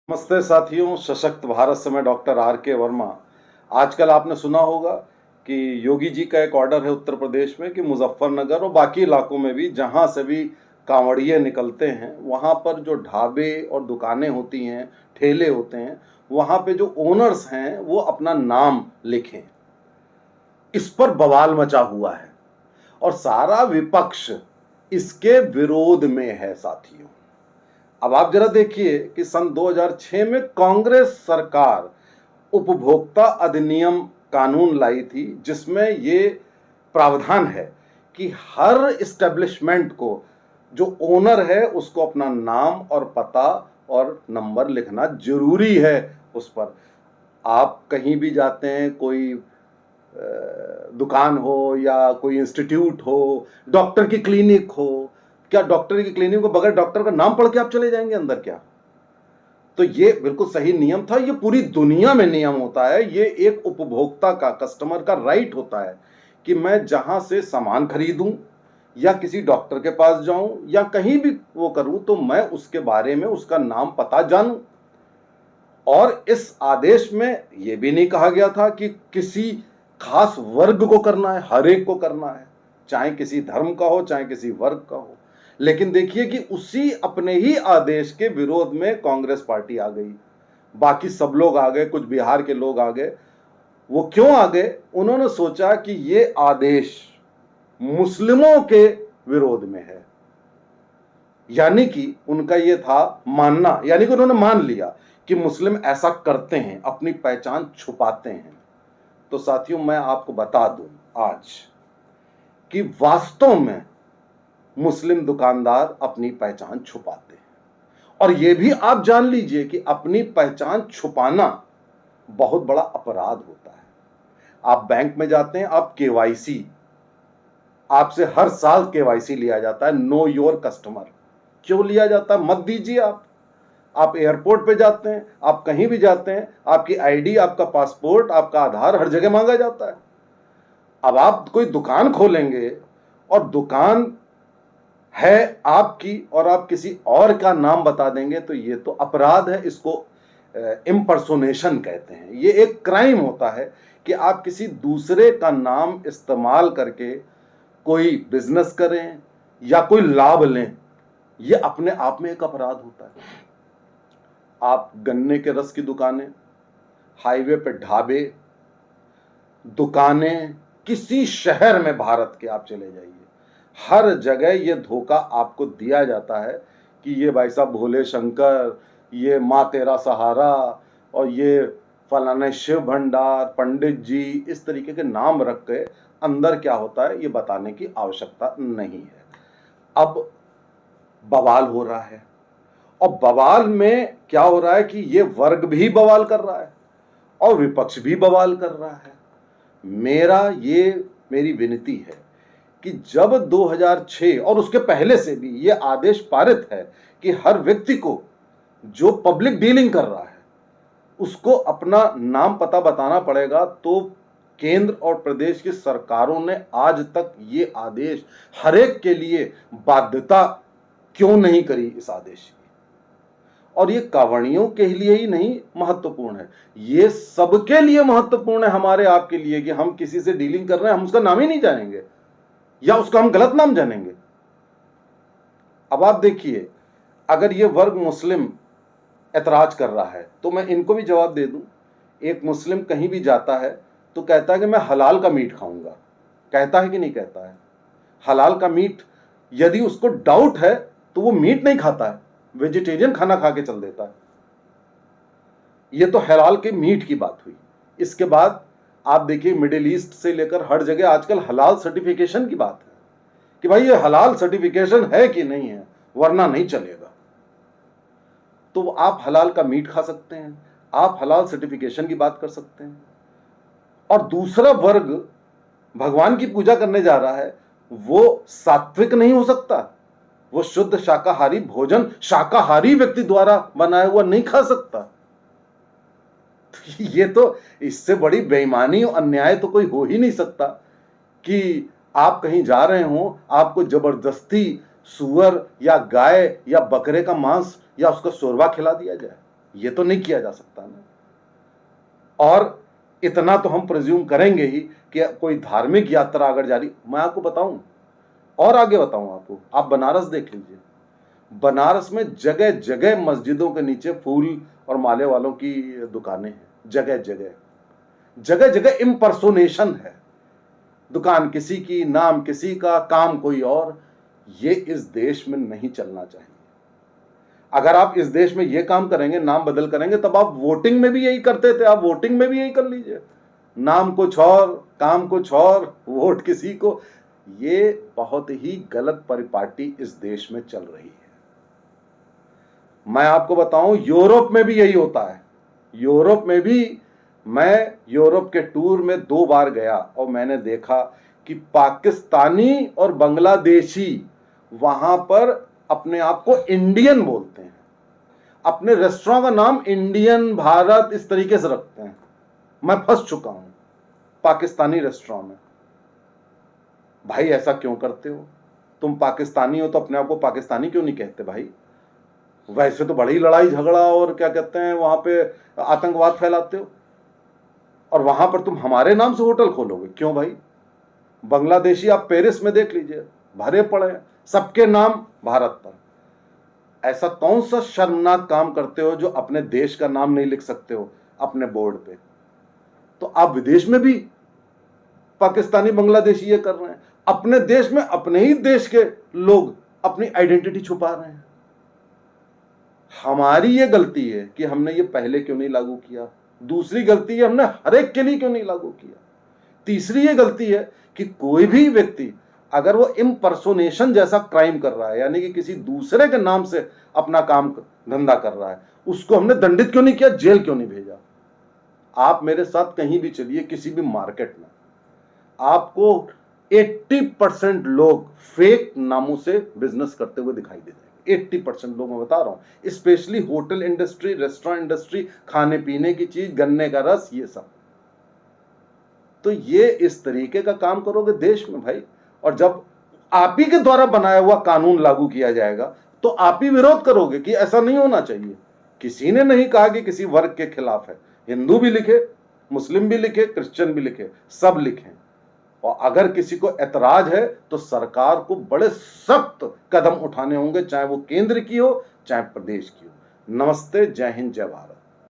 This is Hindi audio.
नमस्ते साथियों, सशक्त भारत से मैं डॉक्टर आर के वर्मा। आजकल आपने सुना होगा कि योगी जी का एक ऑर्डर है उत्तर प्रदेश में कि मुजफ्फरनगर और बाकी इलाकों में भी जहां से भी कांवड़िए निकलते हैं वहां पर जो ढाबे और दुकानें होती हैं, ठेले होते हैं, वहां पे जो ओनर्स हैं वो अपना नाम लिखें। इस पर बवाल मचा हुआ है और सारा विपक्ष इसके विरोध में है साथियों। अब आप जरा देखिए कि सन 2006 में कांग्रेस सरकार उपभोक्ता अधिनियम कानून लाई थी जिसमें ये प्रावधान है कि हर इस्टेब्लिशमेंट को जो ओनर है उसको अपना नाम और पता और नंबर लिखना जरूरी है। उस पर आप कहीं भी जाते हैं, कोई दुकान हो या कोई इंस्टीट्यूट हो, डॉक्टर की क्लिनिक हो, क्या डॉक्टर की क्लिनिक को बगैर डॉक्टर का नाम पढ़ के आप चले जाएंगे अंदर? क्या? तो ये बिल्कुल सही नियम था। ये पूरी दुनिया में नियम होता है। ये एक उपभोक्ता का, कस्टमर का राइट होता है कि मैं जहां से सामान खरीदूं या किसी डॉक्टर के पास जाऊं या कहीं भी वो करूं तो मैं उसके बारे में उसका नाम पता जानूं। और इस आदेश में यह भी नहीं कहा गया था कि किसी खास वर्ग को करना है, हर एक को करना है, चाहे किसी धर्म का हो चाहे किसी वर्ग का हो। लेकिन देखिए कि उसी अपने ही आदेश के विरोध में कांग्रेस पार्टी आ गई, बाकी सब लोग आ गए, कुछ बिहार के लोग आ गए। वो क्यों आ गए? उन्होंने सोचा कि ये आदेश मुस्लिमों के विरोध में है। यानी कि उनका ये था मानना, यानी कि उन्होंने मान लिया कि मुस्लिम ऐसा करते हैं, अपनी पहचान छुपाते हैं। तो साथियों, मैं आपको बता दूं आज कि वास्तव में मुस्लिम दुकानदार अपनी पहचान छुपाते हैं। और यह भी आप जान लीजिए कि अपनी पहचान छुपाना बहुत बड़ा अपराध होता है। आप बैंक में जाते हैं, आप केवाईसी, आपसे हर साल केवाईसी लिया जाता है, नो योर कस्टमर। क्यों लिया जाता है? मत दीजिए। आप एयरपोर्ट पे जाते हैं, आप कहीं भी जाते हैं, आपकी आईडी, आपका पासपोर्ट, आपका आधार हर जगह मांगा जाता है। अब आप कोई दुकान खोलेंगे और दुकान है आपकी और आप किसी और का नाम बता देंगे तो ये तो अपराध है। इसको इम्पर्सोनेशन कहते हैं। ये एक क्राइम होता है कि आप किसी दूसरे का नाम इस्तेमाल करके कोई बिजनेस करें या कोई लाभ लें। ये अपने आप में एक अपराध होता है। आप गन्ने के रस की दुकानें, हाईवे पे ढाबे, दुकानें, किसी शहर में भारत के आप चले जाइए, हर जगह ये धोखा आपको दिया जाता है कि ये भाई साहब भोले शंकर, ये माँ तेरा सहारा और ये फलाने शिव भंडार, पंडित जी, इस तरीके के नाम रख के अंदर क्या होता है ये बताने की आवश्यकता नहीं है। अब बवाल हो रहा है और बवाल में क्या हो रहा है कि ये वर्ग भी बवाल कर रहा है और विपक्ष भी बवाल कर रहा है। मेरी विनती है कि जब 2006 और उसके पहले से भी ये आदेश पारित है कि हर व्यक्ति को जो पब्लिक डीलिंग कर रहा है उसको अपना नाम पता बताना पड़ेगा, तो केंद्र और प्रदेश की सरकारों ने आज तक ये आदेश हर एक के लिए बाध्यता क्यों नहीं करी इस आदेश की? और ये कांवड़ियों के लिए ही नहीं महत्वपूर्ण है, ये सबके लिए महत्वपूर्ण है, हमारे आपके लिए, कि हम किसी से डीलिंग कर रहे हैं, हम उसका नाम ही नहीं जानेंगे या उसका हम गलत नाम जानेंगे। अब आप देखिए, अगर ये वर्ग मुस्लिम ऐतराज कर रहा है तो मैं इनको भी जवाब दे दूं। एक मुस्लिम कहीं भी जाता है तो कहता है कि मैं हलाल का मीट खाऊंगा। कहता है कि नहीं कहता है? हलाल का मीट, यदि उसको डाउट है तो वो मीट नहीं खाता है, वेजिटेरियन खाना खा के चल देता है। ये तो हलाल के मीट की बात हुई। इसके बाद आप देखिए, मिडिल ईस्ट से लेकर हर जगह आजकल हलाल सर्टिफिकेशन की बात है कि भाई ये हलाल सर्टिफिकेशन है कि नहीं है, वरना नहीं चलेगा। तो आप हलाल का मीट खा सकते हैं, आप हलाल सर्टिफिकेशन की बात कर सकते हैं। और दूसरा वर्ग भगवान की पूजा करने जा रहा है, वो सात्विक नहीं हो सकता, वो शुद्ध शाकाहारी भोजन शाकाहारी व्यक्ति द्वारा बनाया हुआ नहीं खा सकता। ये तो, इससे बड़ी बेईमानी और अन्याय तो कोई हो ही नहीं सकता कि आप कहीं जा रहे हो, आपको जबरदस्ती सुअर या गाय या बकरे का मांस या उसका शोरबा खिला दिया जाए। ये तो नहीं किया जा सकता ना। और इतना तो हम प्रिज्यूम करेंगे ही कि कोई धार्मिक यात्रा अगर जारी, मैं आपको बताऊं और आगे बताऊं आपको, आप बनारस देख लीजिए। बनारस में जगह जगह मस्जिदों के नीचे फूल और माले वालों की दुकानें हैं, जगह जगह, जगह जगह इम्पर्सोनेशन है, दुकान किसी की, नाम किसी का, काम कोई और। ये इस देश में नहीं चलना चाहिए। अगर आप इस देश में ये काम करेंगे, नाम बदल करेंगे, तब आप वोटिंग में भी यही करते थे, आप वोटिंग में भी यही कर लीजिए, नाम कुछ और, काम कुछ और, वोट किसी को। ये बहुत ही गलत परिपाटी इस देश में चल रही है। मैं आपको बताऊं, यूरोप में भी यही होता है। यूरोप में भी, मैं यूरोप के टूर में 2 बार गया और मैंने देखा कि पाकिस्तानी और बांग्लादेशी वहां पर अपने आप को इंडियन बोलते हैं, अपने रेस्टोरेंट का नाम इंडियन, भारत इस तरीके से रखते हैं। मैं फंस चुका हूं पाकिस्तानी रेस्टोरेंट में। भाई ऐसा क्यों करते हो? तुम पाकिस्तानी हो तो अपने आप को पाकिस्तानी क्यों नहीं कहते भाई? वैसे तो बड़ी लड़ाई झगड़ा और क्या कहते हैं वहां पे आतंकवाद फैलाते हो, और वहां पर तुम हमारे नाम से होटल खोलोगे क्यों भाई? बांग्लादेशी आप पेरिस में देख लीजिए, भरे पड़े हैं, सबके नाम भारत पर। ऐसा कौन सा शर्मनाक काम करते हो जो अपने देश का नाम नहीं लिख सकते हो अपने बोर्ड पे? तो आप विदेश में भी पाकिस्तानी बांग्लादेशी ये कर रहे हैं, अपने देश में अपने ही देश के लोग अपनी आइडेंटिटी छुपा रहे हैं। हमारी ये गलती है कि हमने ये पहले क्यों नहीं लागू किया। दूसरी गलती है, हमने हर एक के लिए क्यों नहीं लागू किया। तीसरी ये गलती है कि कोई भी व्यक्ति अगर वो इम्पर्सोनेशन जैसा क्राइम कर रहा है, यानी कि किसी दूसरे के नाम से अपना काम धंधा कर रहा है, उसको हमने दंडित क्यों नहीं किया, जेल क्यों नहीं भेजा? आप मेरे साथ कहीं भी चलिए, किसी भी मार्केट में, आपको 80% लोग फेक नामों से बिजनेस करते हुए दिखाई दे जाएंगे। 80% लोग, मैं बता रहा हूं, specially hotel industry, restaurant industry, खाने पीने की चीज, गन्ने का रस, ये सब। तो ये इस तरीके का काम करोगे देश में भाई, और जब आप ही के द्वारा बनाया हुआ कानून लागू किया जाएगा तो आप ही विरोध करोगे कि ऐसा नहीं होना चाहिए। किसी ने नहीं कहा कि किसी वर्ग के खिलाफ है। हिंदू भी लिखे, मुस्लिम भी लिखे, क्रिश्चियन भी लिखे, सब लिखे। और अगर किसी को ऐतराज है तो सरकार को बड़े सख्त कदम उठाने होंगे, चाहे वो केंद्र की हो चाहे प्रदेश की हो। नमस्ते, जय हिंद, जय भारत।